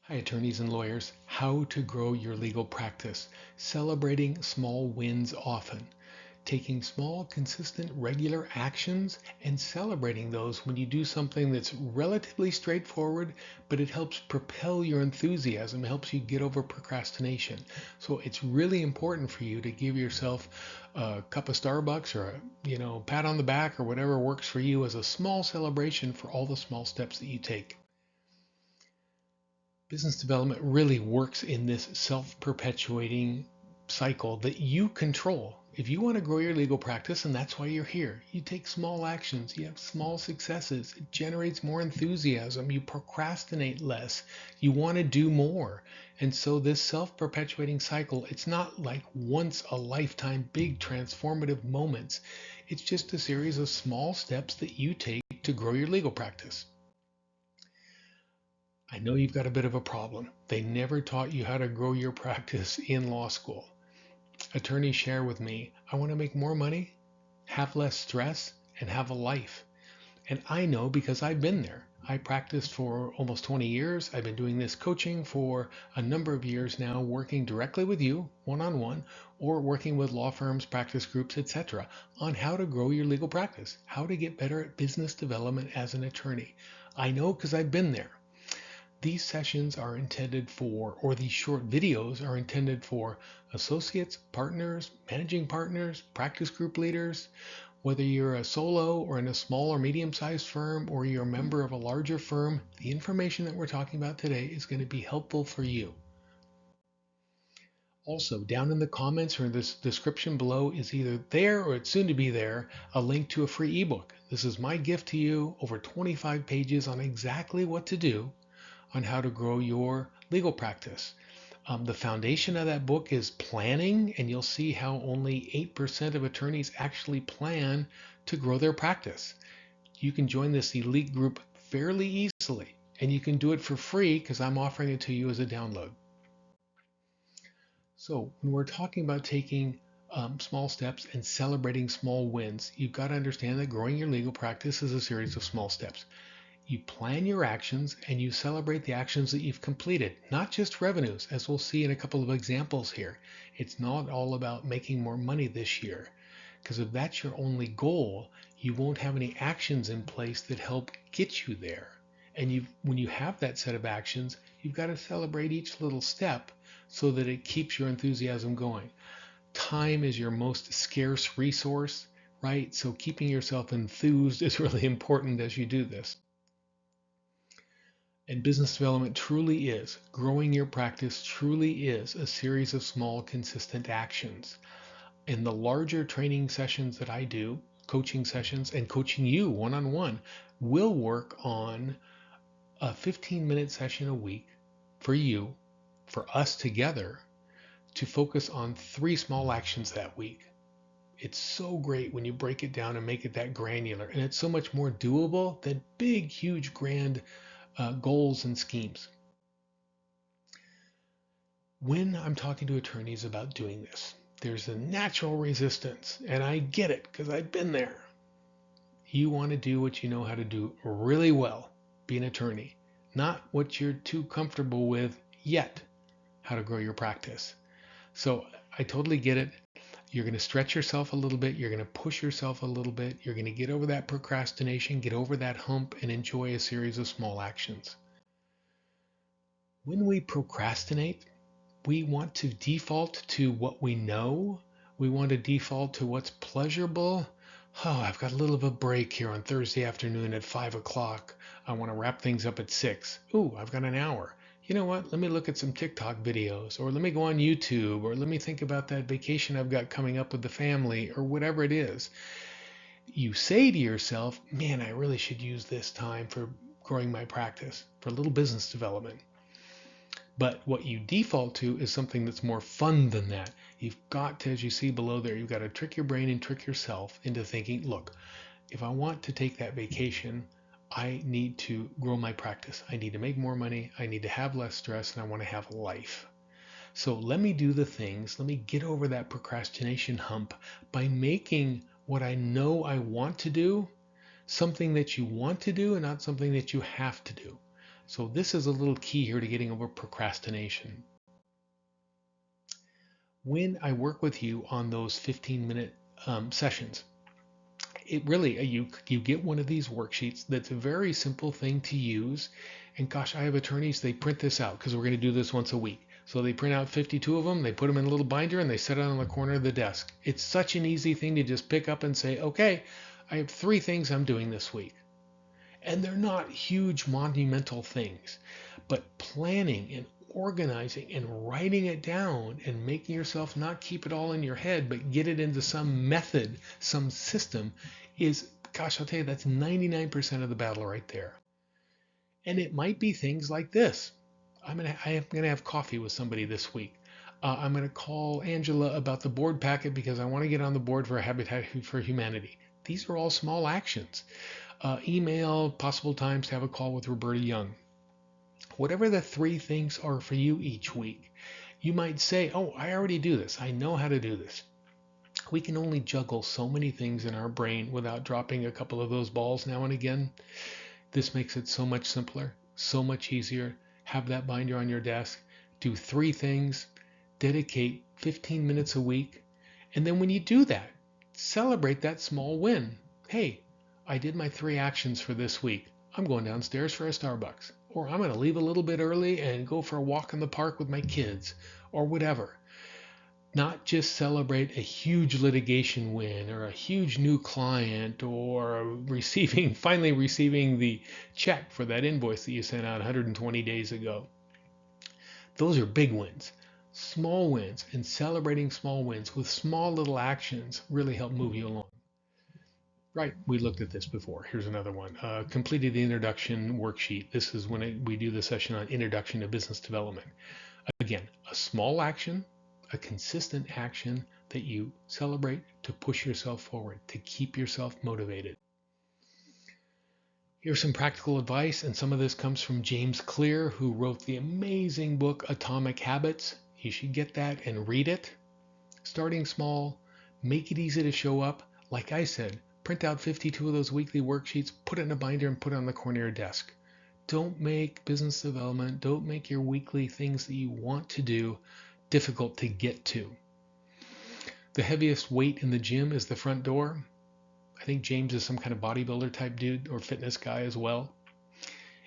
Hi, attorneys and lawyers. How to grow your legal practice. Celebrating small wins often. Taking small, consistent, regular actions and celebrating those when you do something that's relatively straightforward, but it helps propel your enthusiasm, helps you get over procrastination. So it's really important for you to give yourself a cup of Starbucks or a pat on the back or whatever works for you as a small celebration for all the small steps that you take. Business development really works in this self-perpetuating cycle that you control. If you want to grow your legal practice, and that's why you're here, you take small actions, you have small successes, it generates more enthusiasm, you procrastinate less, you want to do more. And so this self-perpetuating cycle, it's not like once a lifetime big transformative moments. It's just a series of small steps that you take to grow your legal practice. I know you've got a bit of a problem. They never taught you how to grow your practice in law school. Attorneys share with me, I want to make more money, have less stress, and have a life. And I know because I've been there. I practiced for almost 20 years. I've been doing this coaching for a number of years now, working directly with you, one-on-one, or working with law firms, practice groups, etc., on how to grow your legal practice, how to get better at business development as an attorney. I know because I've been there. These sessions are intended for, or these short videos are intended for associates, partners, managing partners, practice group leaders, whether you're a solo or in a small or medium-sized firm or you're a member of a larger firm, the information that we're talking about today is going to be helpful for you. Also, down in the comments or in this description below is either there or it's soon to be there, a link to a free ebook. This is my gift to you, over 25 pages on exactly what to do on how to grow your legal practice. The foundation of that book is planning, and you'll see how only 8% of attorneys actually plan to grow their practice. You can join this elite group fairly easily, and you can do it for free because I'm offering it to you as a download. So when we're talking about taking small steps and celebrating small wins, you've got to understand that growing your legal practice is a series of small steps. You plan your actions and you celebrate the actions that you've completed, not just revenues, as we'll see in a couple of examples here. It's not all about making more money this year, because if that's your only goal, you won't have any actions in place that help get you there. And when you have that set of actions, you've got to celebrate each little step so that it keeps your enthusiasm going. Time is your most scarce resource, right? So keeping yourself enthused is really important as you do this. And business development truly is, growing your practice truly is a series of small, consistent actions. In the larger training sessions that I do, coaching sessions, and coaching you one-on-one, we'll work on a 15-minute session a week for you, for us together, to focus on 3 small actions that week. It's so great when you break it down and make it that granular, and it's so much more doable than big, huge, grand goals and schemes. When I'm talking to attorneys about doing this, there's a natural resistance, and I get it because I've been there. You want to do what you know how to do really well, be an attorney, not what you're too comfortable with yet, how to grow your practice. So I totally get it. You're going to stretch yourself a little bit. You're going to push yourself a little bit. You're going to get over that procrastination, get over that hump, and enjoy a series of small actions. When we procrastinate, we want to default to what we know. We want to default to what's pleasurable. Oh, I've got a little of a break here on Thursday afternoon at 5 o'clock. I want to wrap things up at 6. Ooh, I've got an hour. You know what? Let me look at some TikTok videos, or let me go on YouTube, or let me think about that vacation I've got coming up with the family, or whatever it is. You say to yourself, man, I really should use this time for growing my practice, for a little business development. But what you default to is something that's more fun than that. You've got to, as you see below there, you've got to trick your brain and trick yourself into thinking, look, if I want to take that vacation, I need to grow my practice. I need to make more money. I need to have less stress, and I want to have a life. So let me do the things. Let me get over that procrastination hump by making what I know I want to do something that you want to do and not something that you have to do. So this is a little key here to getting over procrastination. When I work with you on those 15-minute sessions, it really you get one of these worksheets that's a very simple thing to use. And gosh, I have attorneys, they print this out because we're going to do this once a week. So they print out 52 of them, they put them in a little binder, and they set it on the corner of the desk. It's such an easy thing to just pick up and say, okay, I have 3 things I'm doing this week. And they're not huge monumental things, but planning and organizing and writing it down and making yourself not keep it all in your head, but get it into some method, some system is, gosh, I'll tell you, that's 99% of the battle right there. And it might be things like this. I am gonna have coffee with somebody this week. I'm gonna call Angela about the board packet because I want to get on the board for Habitat for Humanity. These are all small actions. Email, possible times to have a call with Roberta Young. Whatever the 3 things are for you each week, you might say, oh, I already do this. I know how to do this. We can only juggle so many things in our brain without dropping a couple of those balls now and again. This makes it so much simpler, so much easier. Have that binder on your desk. Do 3 things. Dedicate 15 minutes a week. And then when you do that, celebrate that small win. Hey, I did my 3 actions for this week. I'm going downstairs for a Starbucks. Or I'm going to leave a little bit early and go for a walk in the park with my kids. Or whatever. Not just celebrate a huge litigation win or a huge new client or finally receiving the check for that invoice that you sent out 120 days ago. Those are big wins. Small wins and celebrating small wins with small little actions really help move you along. Right, we looked at this before. Here's another one. Completed the introduction worksheet. This is when we do the session on introduction to business development. Again, a small action, a consistent action that you celebrate to push yourself forward, to keep yourself motivated. Here's some practical advice, and some of this comes from James Clear, who wrote the amazing book Atomic Habits. You should get that and read it. Starting small, make it easy to show up. Like I said, print out 52 of those weekly worksheets, put it in a binder, and put it on the corner of your desk. Don't make business development, don't make your weekly things that you want to do difficult to get to. The heaviest weight in the gym is the front door. I think James is some kind of bodybuilder type dude or fitness guy as well.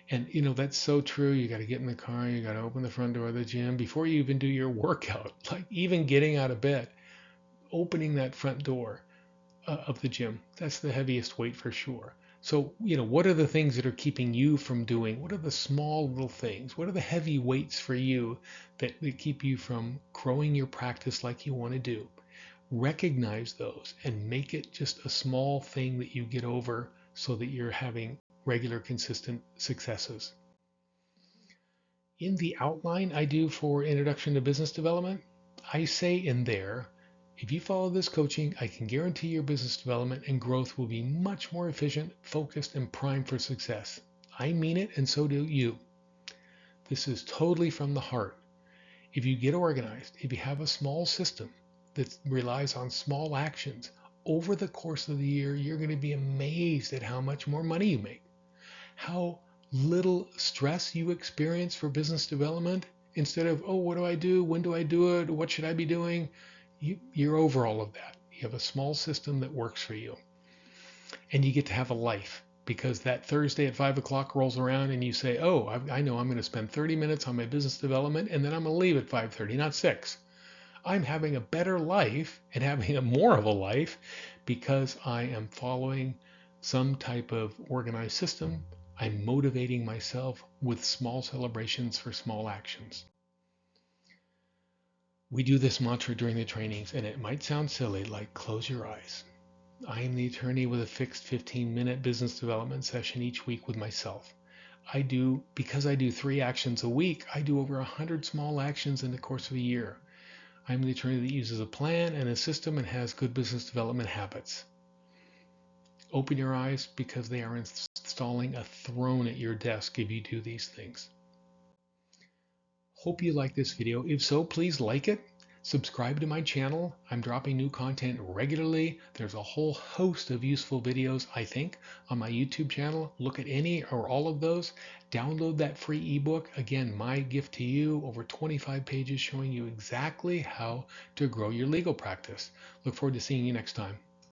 And that's so true. You got to get in the car, you got to open the front door of the gym before you even do your workout. Like even getting out of bed, opening that front door of the gym, that's the heaviest weight for sure. So, what are the things that are keeping you from doing? What are the small little things? What are the heavy weights for you that keep you from growing your practice like you want to do? Recognize those and make it just a small thing that you get over so that you're having regular, consistent successes. In the outline I do for Introduction to Business Development, I say in there, if you follow this coaching, I can guarantee your business development and growth will be much more efficient, focused, and primed for success. I mean it, and so do you. This is totally from the heart. If you get organized, if you have a small system that relies on small actions, over the course of the year, you're going to be amazed at how much more money you make, how little stress you experience for business development. Instead of, oh, what do I do? When do I do it? What should I be doing? You're over all of that. You have a small system that works for you. And you get to have a life because that Thursday at 5 o'clock rolls around and you say, oh, I know I'm going to spend 30 minutes on my business development and then I'm going to leave at 5:30, not 6. I'm having a better life and having a more of a life because I am following some type of organized system. I'm motivating myself with small celebrations for small actions. We do this mantra during the trainings, and it might sound silly, like close your eyes. I am the attorney with a fixed 15-minute business development session each week with myself. Because I do 3 actions a week, I do over 100 small actions in the course of a year. I'm the attorney that uses a plan and a system and has good business development habits. Open your eyes because they are installing a throne at your desk if you do these things. Hope you like this video. If so, please like it. Subscribe to my channel. I'm dropping new content regularly. There's a whole host of useful videos, I think, on my YouTube channel. Look at any or all of those. Download that free ebook. Again, my gift to you, over 25 pages showing you exactly how to grow your legal practice. Look forward to seeing you next time.